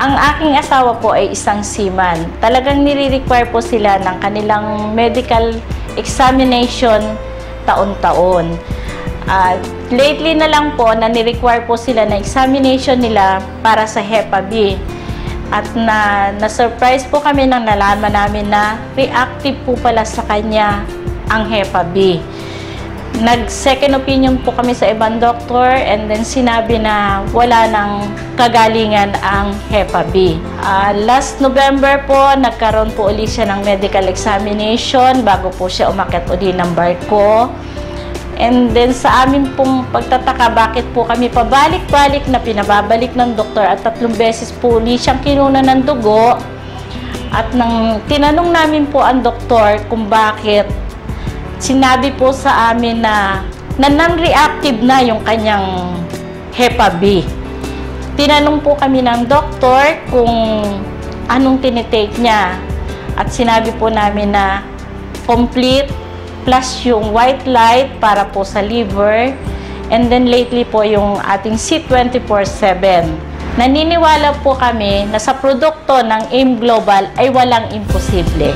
Ang aking asawa po ay isang seaman. Talagang nire-require po sila ng kanilang medical examination taon-taon. Lately na lang po na ni-require po sila na examination nila para sa Hepa B. At na-surprise po kami nang nalaman namin na reactive po pala sa kanya ang Hepa B. Nag-second opinion po kami sa ibang doktor and then sinabi na wala nang kagalingan ang Hepa B. Last November po, nagkaroon po uli siya ng medical examination bago po siya umakyat uli ng barko. And then sa amin pong pagtataka, bakit po kami pabalik-balik na pinababalik ng doktor at 3 beses po uli siyang kinuna ng dugo. At nang tinanong namin po ang doktor kung bakit, sinabi po sa amin na non-reactive na yung kanyang Hepa B. Tinanong po kami ng doktor kung anong tinitake niya. At sinabi po namin na complete plus yung white light para po sa liver. And then lately po yung ating C24/7. Naniniwala po kami na sa produkto ng AIM Global ay walang imposible.